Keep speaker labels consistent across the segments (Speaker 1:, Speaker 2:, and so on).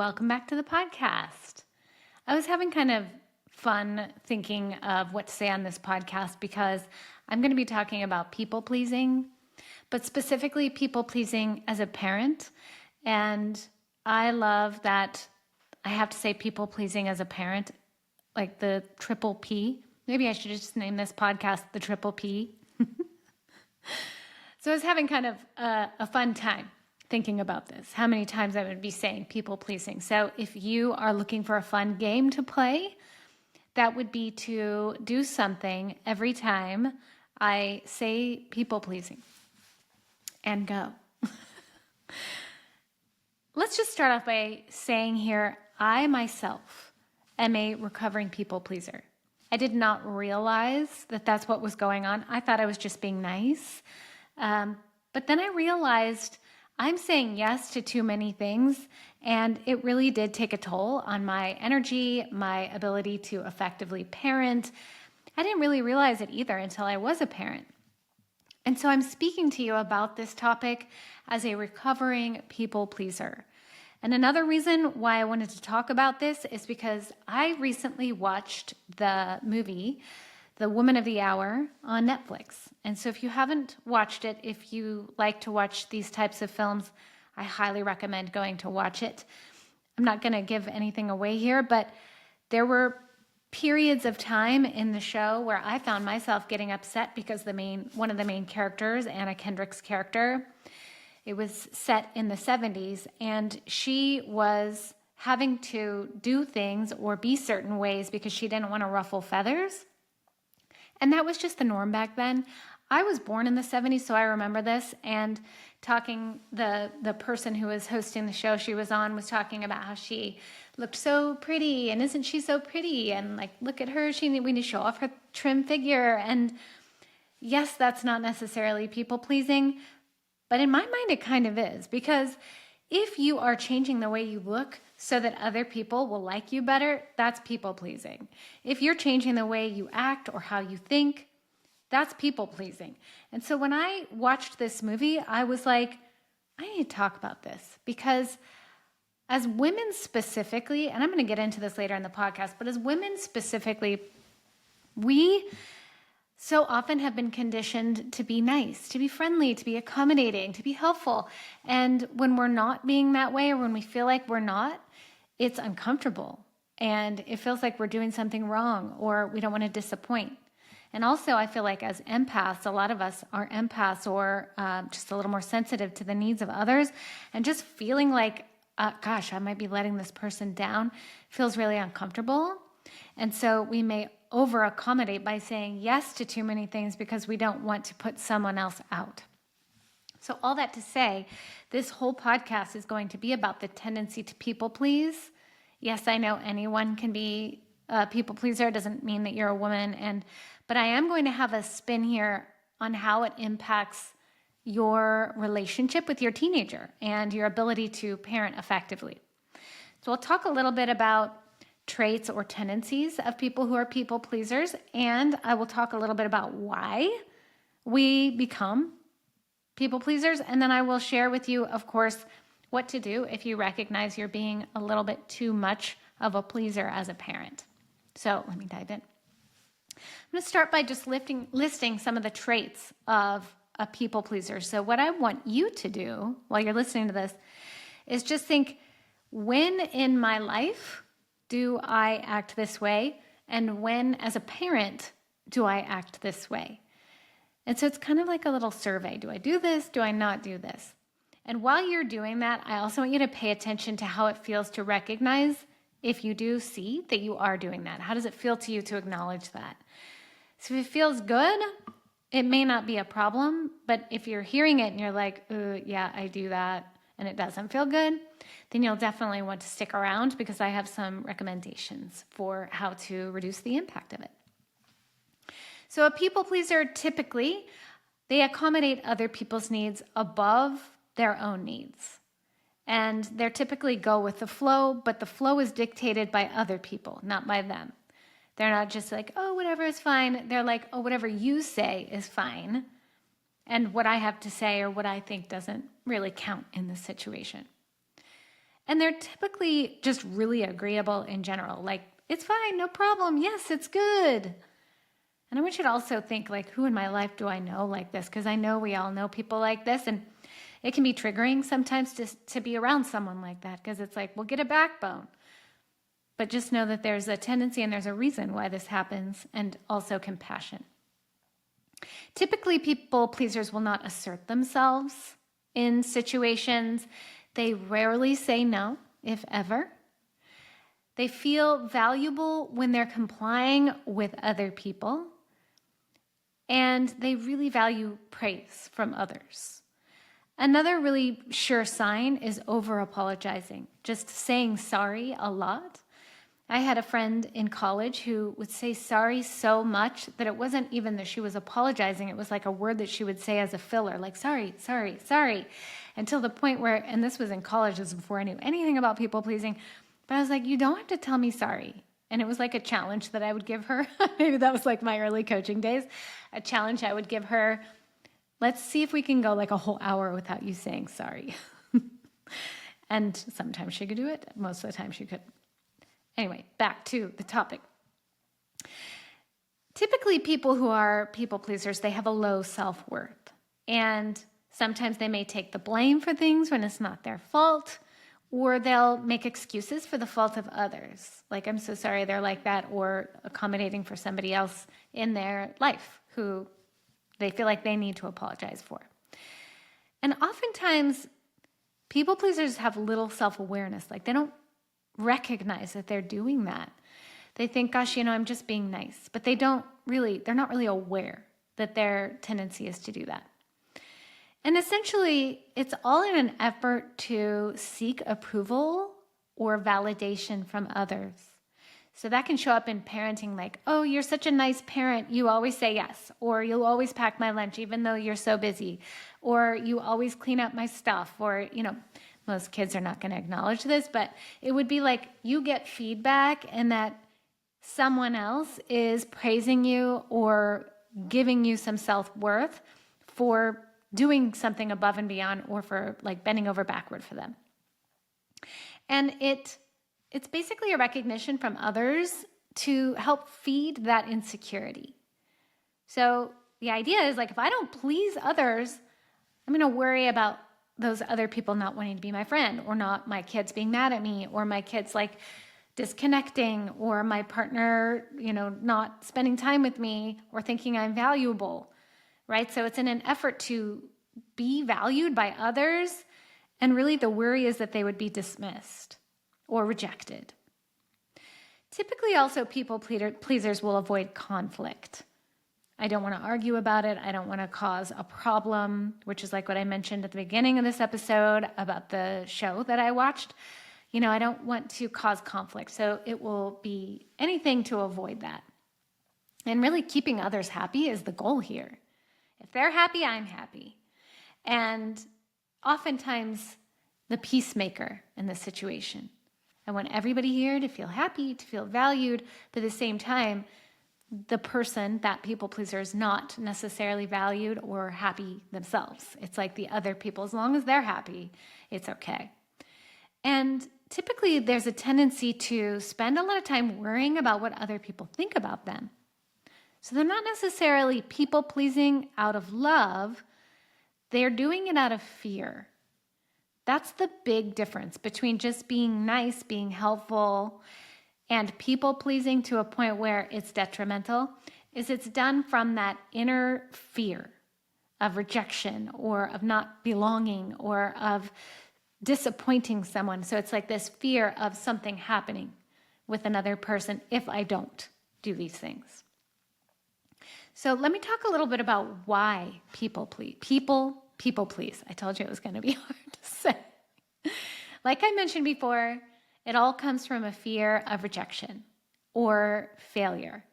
Speaker 1: welcome back to the podcast. I was having kind of fun thinking of what to say on this podcast because I'm going to be talking about people pleasing, but specifically people pleasing as a parent. And I love that I have to say people pleasing as a parent, like the triple P. Maybe I should just name this podcast the triple P. So I was having kind of a fun time thinking about this, how many times I would be saying people pleasing. So if you are looking for a fun game to play, that would be to do something every time I say people pleasing and go. Let's just start off by saying here, I myself am a recovering people pleaser. I did not realize that that's what was going on. I thought I was just being nice. But then I realized I'm saying yes to too many things, and it really did take a toll on my energy, my ability to effectively parent. I didn't really realize it either until I was a parent. And so I'm speaking to you about this topic as a recovering people pleaser. And another reason why I wanted to talk about this is because I recently watched the movie The Woman of the Hour on Netflix. And so if you haven't watched it, if you like to watch these types of films, I highly recommend going to watch it. I'm not going to give anything away here, but there were periods of time in the show where I found myself getting upset because one of the main characters, Anna Kendrick's character, it was set in the 70s, and she was having to do things or be certain ways because she didn't want to ruffle feathers. And that was just the norm back then. I was born in the 70s, so I remember this. And the person who was hosting the show she was on was talking about how she looked so pretty, and isn't she so pretty? And like, look at her, we need to show off her trim figure. And yes, that's not necessarily people pleasing, but in my mind, it kind of is, because if you are changing the way you look so that other people will like you better, that's people pleasing. If you're changing the way you act or how you think, that's people pleasing. And so when I watched this movie, I was like, I need to talk about this, because as women specifically, and I'm going to get into this later in the podcast, but as women specifically, we so often have been conditioned to be nice, to be friendly, to be accommodating, to be helpful. And when we're not being that way, or when we feel like we're not, it's uncomfortable. And it feels like we're doing something wrong, or we don't want to disappoint. And also, I feel like as empaths, a lot of us are empaths, or just a little more sensitive to the needs of others. And just feeling like, gosh, I might be letting this person down feels really uncomfortable. And so we may over accommodate by saying yes to too many things because we don't want to put someone else out. So all that to say, this whole podcast is going to be about the tendency to people please. Yes, I know anyone can be a people pleaser. It doesn't mean that you're a woman. But I am going to have a spin here on how it impacts your relationship with your teenager and your ability to parent effectively. So I'll talk a little bit about traits or tendencies of people who are people pleasers, and I will talk a little bit about why we become people pleasers, and then I will share with you, of course, what to do if you recognize you're being a little bit too much of a pleaser as a parent. So let me dive in. I'm going to start by just listing some of the traits of a people pleaser. So what I want you to do while you're listening to this is just think, when in my life do I act this way? And when, as a parent, do I act this way? And so it's kind of like a little survey. Do I do this? Do I not do this? And while you're doing that, I also want you to pay attention to how it feels to recognize if you do see that you are doing that. How does it feel to you to acknowledge that? So if it feels good, it may not be a problem. But if you're hearing it and you're like, yeah, I do that, and it doesn't feel good, then you'll definitely want to stick around, because I have some recommendations for how to reduce the impact of it. So a people pleaser, typically, they accommodate other people's needs above their own needs. And they typically go with the flow, but the flow is dictated by other people, not by them. They're not just like, oh, whatever is fine. They're like, oh, whatever you say is fine. And what I have to say or what I think doesn't really count in this situation. And they're typically just really agreeable in general. Like, it's fine, no problem. Yes, it's good. And I want you to also think, like, who in my life do I know like this? Because I know we all know people like this. And it can be triggering sometimes just to be around someone like that, because it's like, well, get a backbone. But just know that there's a tendency and there's a reason why this happens, and also compassion. Typically, people pleasers will not assert themselves in situations. They rarely say no, if ever. They feel valuable when they're complying with other people. And they really value praise from others. Another really sure sign is over-apologizing, just saying sorry a lot. I had a friend in college who would say sorry so much that it wasn't even that she was apologizing. It was like a word that she would say as a filler, like sorry, sorry, sorry, until the point where, and this was in college, this was before I knew anything about people pleasing, but I was like, you don't have to tell me sorry. And it was like a challenge that I would give her. Maybe that was like my early coaching days. A challenge I would give her. Let's see if we can go like a whole hour without you saying sorry. And sometimes she could do it. Most of the time she couldn't. Anyway, back to the topic. Typically, people who are people pleasers, they have a low self-worth. And sometimes they may take the blame for things when it's not their fault, or they'll make excuses for the fault of others. Like, I'm so sorry they're like that, or accommodating for somebody else in their life who they feel like they need to apologize for. And oftentimes, people pleasers have little self-awareness. Like, they don't recognize that they're doing that. They think, gosh, I'm just being nice. But they're not really aware that their tendency is to do that. And essentially, it's all in an effort to seek approval or validation from others. So that can show up in parenting, like, oh, you're such a nice parent. You always say yes. Or you'll always pack my lunch even though you're so busy. Or you always clean up my stuff. Or, most kids are not going to acknowledge this, but it would be like you get feedback and that someone else is praising you or giving you some self-worth for doing something above and beyond, or for like bending over backward for them. And it's basically a recognition from others to help feed that insecurity. So the idea is like, if I don't please others, I'm going to worry about those other people not wanting to be my friend, or not my kids being mad at me, or my kids like disconnecting, or my partner, not spending time with me or thinking I'm valuable, right? So it's in an effort to be valued by others. And really the worry is that they would be dismissed or rejected. Typically also people pleasers will avoid conflict. I don't want to argue about it. I don't want to cause a problem, which is like what I mentioned at the beginning of this episode about the show that I watched. I don't want to cause conflict. So it will be anything to avoid that. And really keeping others happy is the goal here. If they're happy, I'm happy. And oftentimes the peacemaker in this situation. I want everybody here to feel happy, to feel valued, but at the same time, the person, that people pleaser, is not necessarily valued or happy themselves. It's like the other people, as long as they're happy, it's okay. And typically there's a tendency to spend a lot of time worrying about what other people think about them. So they're not necessarily people pleasing out of love. They're doing it out of fear. That's the big difference between just being nice, being helpful, and people pleasing to a point where it's detrimental, is it's done from that inner fear of rejection or of not belonging or of disappointing someone. So it's like this fear of something happening with another person if I don't do these things. So let me talk a little bit about why people please. People please. I told you it was going to be hard to say. Like I mentioned before, it all comes from a fear of rejection or failure.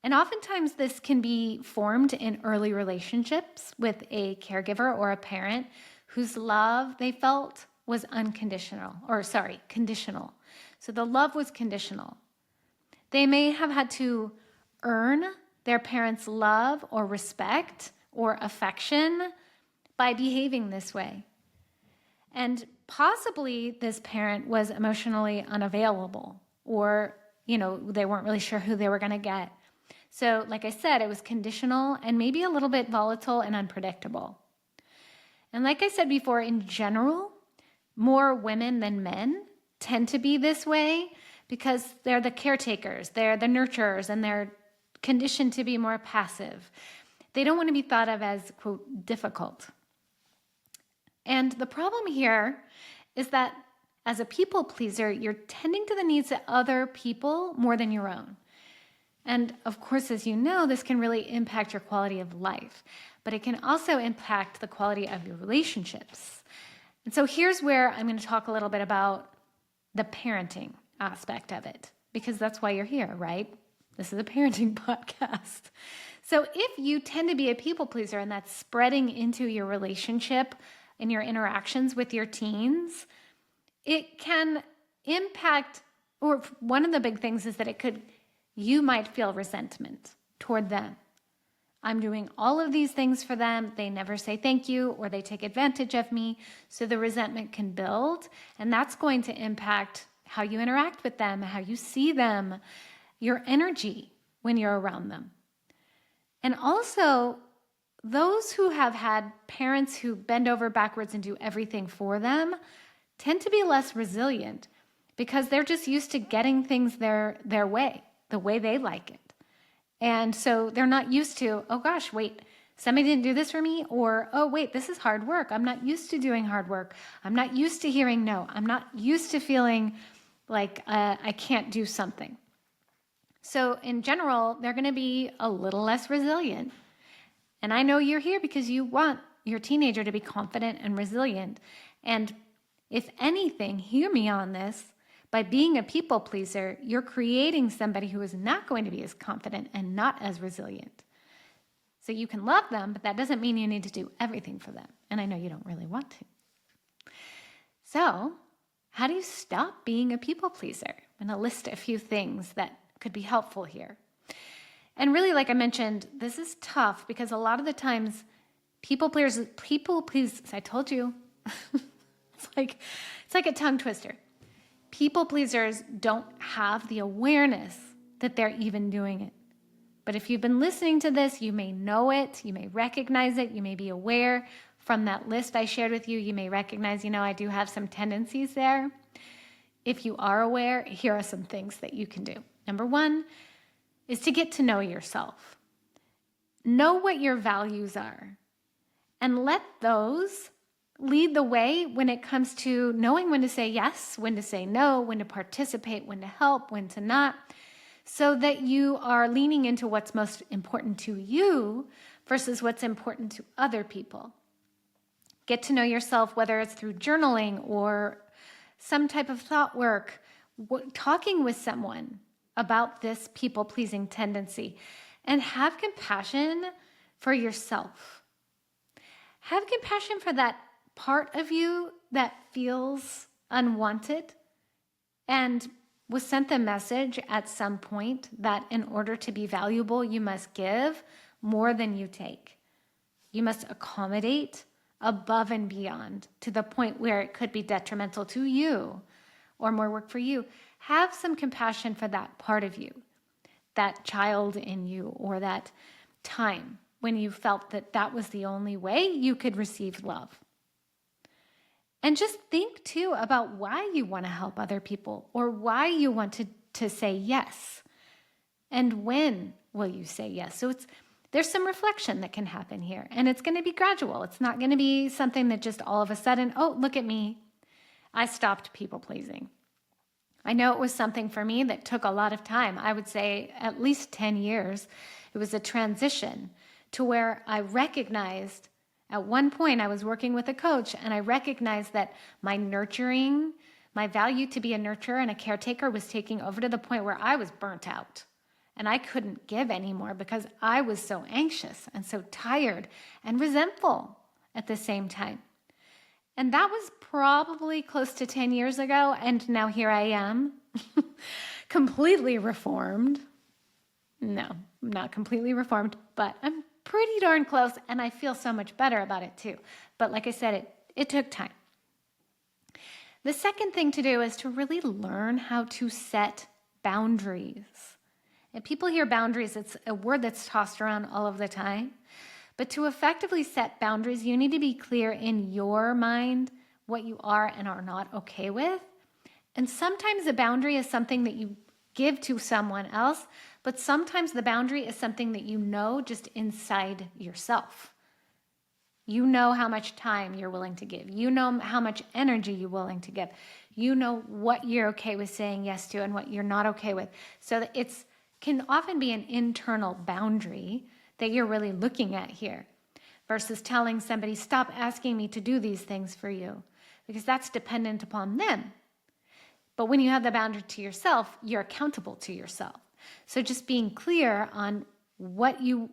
Speaker 1: And oftentimes this can be formed in early relationships with a caregiver or a parent whose love they felt was conditional. So the love was conditional. They may have had to earn their parents' love or respect or affection by behaving this way. And possibly this parent was emotionally unavailable, or, they weren't really sure who they were going to get. So, like I said, it was conditional and maybe a little bit volatile and unpredictable. And like I said before, in general, more women than men tend to be this way because they're the caretakers, they're the nurturers, and they're conditioned to be more passive. They don't want to be thought of as, quote, difficult. And the problem here is that as a people pleaser, you're tending to the needs of other people more than your own. And of course, as you know, this can really impact your quality of life, but it can also impact the quality of your relationships. And so here's where I'm going to talk a little bit about the parenting aspect of it, because that's why you're here, right? This is a parenting podcast. So if you tend to be a people pleaser and that's spreading into your relationship and your interactions with your teens, it can impact, or one of the big things is that you might feel resentment toward them. I'm doing all of these things for them. They never say thank you, or they take advantage of me. So the resentment can build, and that's going to impact how you interact with them, how you see them, your energy when you're around them. And also, those who have had parents who bend over backwards and do everything for them tend to be less resilient because they're just used to getting things their way, the way they like it. And so they're not used to, oh gosh, wait, somebody didn't do this for me, or, oh wait, this is hard work. I'm not used to doing hard work. I'm not used to hearing no. I'm not used to feeling like I can't do something. So in general, they're going to be a little less resilient. And I know you're here because you want your teenager to be confident and resilient. And if anything, hear me on this, by being a people pleaser, you're creating somebody who is not going to be as confident and not as resilient. So you can love them, but that doesn't mean you need to do everything for them. And I know you don't really want to. So how do you stop being a people pleaser? I'm going to list a few things that could be helpful here. And really, like I mentioned, this is tough because a lot of the times people please, I told you, it's like a tongue twister. People pleasers don't have the awareness that they're even doing it. But if you've been listening to this, you may know it, you may recognize it, you may be aware from that list I shared with you, you may recognize, I do have some tendencies there. If you are aware, here are some things that you can do. Number one is to get to know yourself. Know what your values are and let those lead the way when it comes to knowing when to say yes, when to say no, when to participate, when to help, when to not, so that you are leaning into what's most important to you versus what's important to other people. Get to know yourself, whether it's through journaling or some type of thought work, talking with someone about this people-pleasing tendency, and have compassion for yourself. Have compassion for that part of you that feels unwanted and was sent the message at some point that in order to be valuable, you must give more than you take. You must accommodate above and beyond to the point where it could be detrimental to you or more work for you. Have some compassion for that part of you, that child in you, or that time when you felt that that was the only way you could receive love. And just think too about why you want to help other people or why you want to say yes. And when will you say yes? So there's some reflection that can happen here, and it's going to be gradual. It's not going to be something that just all of a sudden, oh, look at me, I stopped people pleasing. I know it was something for me that took a lot of time. I would say at least 10 years. It was a transition to where I recognized at one point I was working with a coach, and I recognized that my nurturing, my value to be a nurturer and a caretaker was taking over to the point where I was burnt out. And I couldn't give anymore because I was so anxious and so tired and resentful at the same time. And that was probably close to 10 years ago. And now here I am, completely reformed. No, I'm not completely reformed, but I'm pretty darn close. And I feel so much better about it too. But like I said, it took time. The second thing to do is to really learn how to set boundaries. And people hear boundaries, it's a word that's tossed around all of the time. But to effectively set boundaries, you need to be clear in your mind what you are and are not okay with. And sometimes the boundary is something that you give to someone else, but sometimes the boundary is something that you know just inside yourself. You know how much time you're willing to give. You know how much energy you're willing to give. You know what you're okay with saying yes to and what you're not okay with. So that it's can often be an internal boundary that you're really looking at here versus telling somebody, stop asking me to do these things for you, because that's dependent upon them. But when you have the boundary to yourself, you're accountable to yourself. So just being clear on what you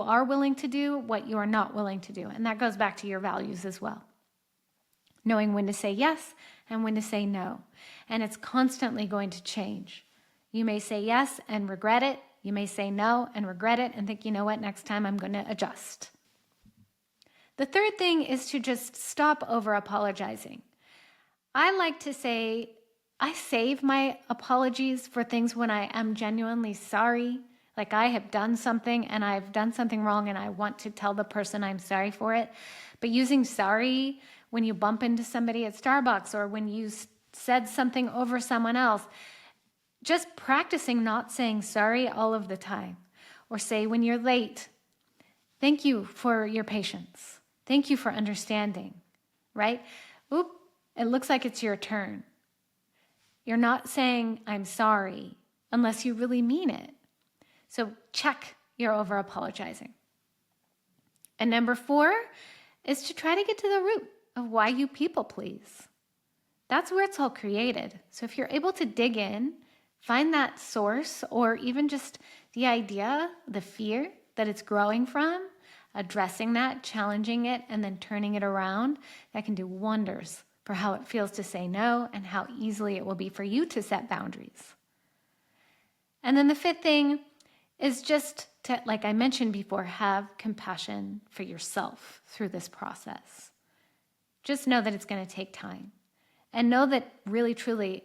Speaker 1: are willing to do, what you are not willing to do. And that goes back to your values as well. Knowing when to say yes and when to say no. And it's constantly going to change. You may say yes and regret it. You may say no and regret it and think, you know what, next time I'm going to adjust. The third thing is to just stop over apologizing. I like to say, I save my apologies for things when I am genuinely sorry. Like I have done something and I've done something wrong and I want to tell the person I'm sorry for it. But using sorry when you bump into somebody at Starbucks or when you said something over someone else, just practicing not saying sorry all of the time. Or say when you're late, thank you for your patience. Thank you for understanding, right? Oop, it looks like it's your turn. You're not saying I'm sorry unless you really mean it. So check your over apologizing. And number 4 is to try to get to the root of why you people please. That's where it's all created. So if you're able to dig in, find that source or even just the idea, the fear that it's growing from, addressing that, challenging it, and then turning it around, that can do wonders for how it feels to say no and how easily it will be for you to set boundaries. And then the 5th thing is just to, like I mentioned before, have compassion for yourself through this process. Just know that it's going to take time. And know that really, truly,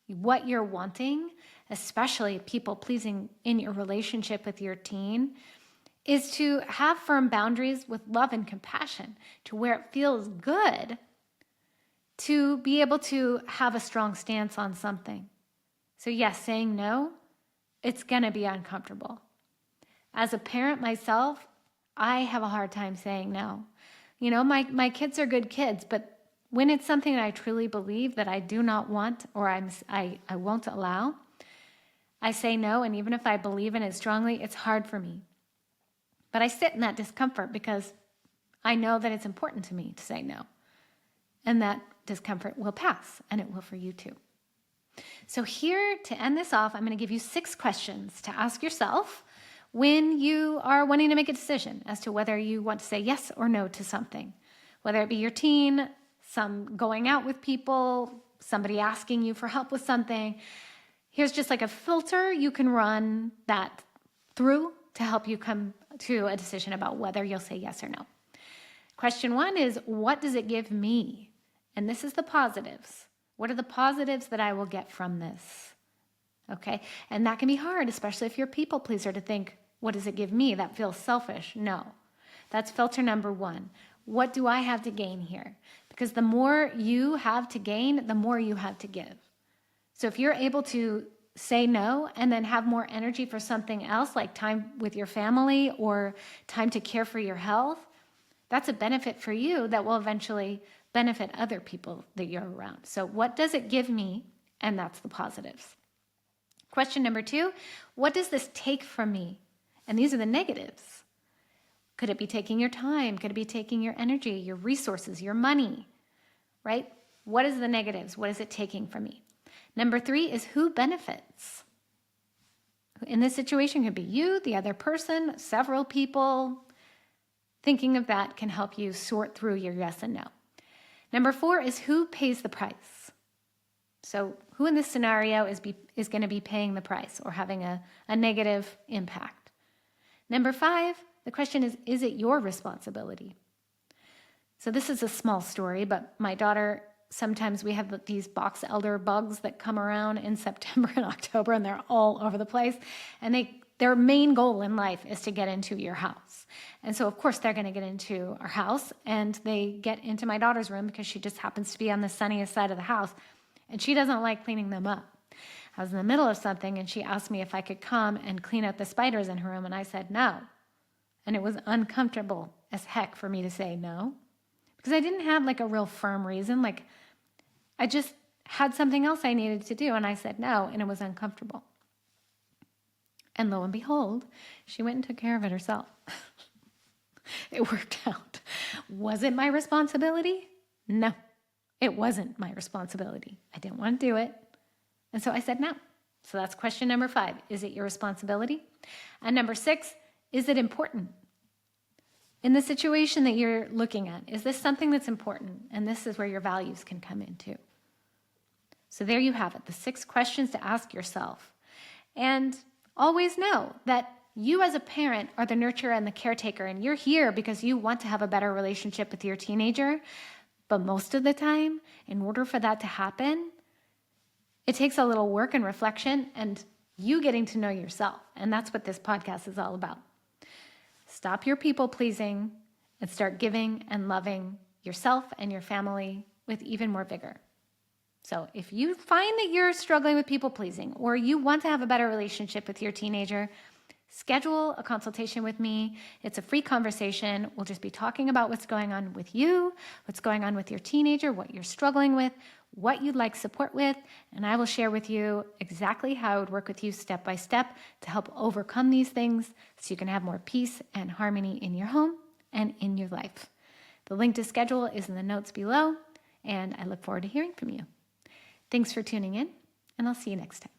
Speaker 1: what you're wanting, especially people pleasing in your relationship with your teen, is to have firm boundaries with love and compassion to where it feels good to be able to have a strong stance on something. So yes, saying no, it's going to be uncomfortable. As a parent myself, I have a hard time saying no. You know, my kids are good kids, but when it's something that I truly believe that I do not want or I won't allow, I say no. And even if I believe in it strongly, it's hard for me. But I sit in that discomfort because I know that it's important to me to say no. And that discomfort will pass, and it will for you too. So here, to end this off, I'm going to give you 6 questions to ask yourself when you are wanting to make a decision as to whether you want to say yes or no to something, whether it be your teen, some going out with people, somebody asking you for help with something. Here's just like a filter you can run that through to help you come to a decision about whether you'll say yes or no. Question 1 is, what does it give me? And this is the positives. What are the positives that I will get from this? Okay, and that can be hard, especially if you're a people pleaser, to think, what does it give me? That feels selfish. No, that's filter number 1. What do I have to gain here? Because the more you have to gain, the more you have to give. So if you're able to say no and then have more energy for something else, like time with your family or time to care for your health, that's a benefit for you that will eventually benefit other people that you're around. So what does it give me? And that's the positives. Question number 2, what does this take from me? And these are the negatives. Could it be taking your time? Could it be taking your energy, your resources, your money, right? What is the negatives? What is it taking from me? Number 3 is who benefits? In this situation, could be you, the other person, several people. Thinking of that can help you sort through your yes and no. Number 4 is who pays the price? So who in this scenario is going to be paying the price or having a negative impact? Number 5, the question is it your responsibility? So this is a small story, but my daughter sometimes we have these box elder bugs that come around in September and October, and they're all over the place. And their main goal in life is to get into your house. And so, of course, they're going to get into our house, and they get into my daughter's room because she just happens to be on the sunniest side of the house, and she doesn't like cleaning them up. I was in the middle of something, and she asked me if I could come and clean out the spiders in her room, and I said no. And it was uncomfortable as heck for me to say no, because I didn't have like a real firm reason. Like, I just had something else I needed to do, and I said no, and it was uncomfortable. And lo and behold, she went and took care of it herself. It worked out. Was it my responsibility? No, it wasn't my responsibility. I didn't want to do it. And so I said no. So that's question number 5. Is it your responsibility? And number 6, is it important? In the situation that you're looking at, is this something that's important? And this is where your values can come in too. So there you have it, the 6 questions to ask yourself. And always know that you as a parent are the nurturer and the caretaker, and you're here because you want to have a better relationship with your teenager. But most of the time, in order for that to happen, it takes a little work and reflection and you getting to know yourself. And that's what this podcast is all about. Stop your people pleasing and start giving and loving yourself and your family with even more vigor. So if you find that you're struggling with people pleasing, or you want to have a better relationship with your teenager, schedule a consultation with me. It's a free conversation. We'll just be talking about what's going on with you, what's going on with your teenager, what you're struggling with, what you'd like support with, and I will share with you exactly how I would work with you step by step to help overcome these things so you can have more peace and harmony in your home and in your life. The link to schedule is in the notes below, and I look forward to hearing from you. Thanks for tuning in, and I'll see you next time.